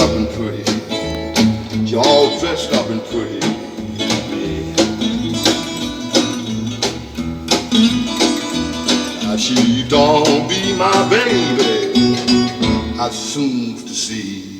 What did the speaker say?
up and pretty. She all dressed up and pretty. Now she don't be my baby, I soon to see.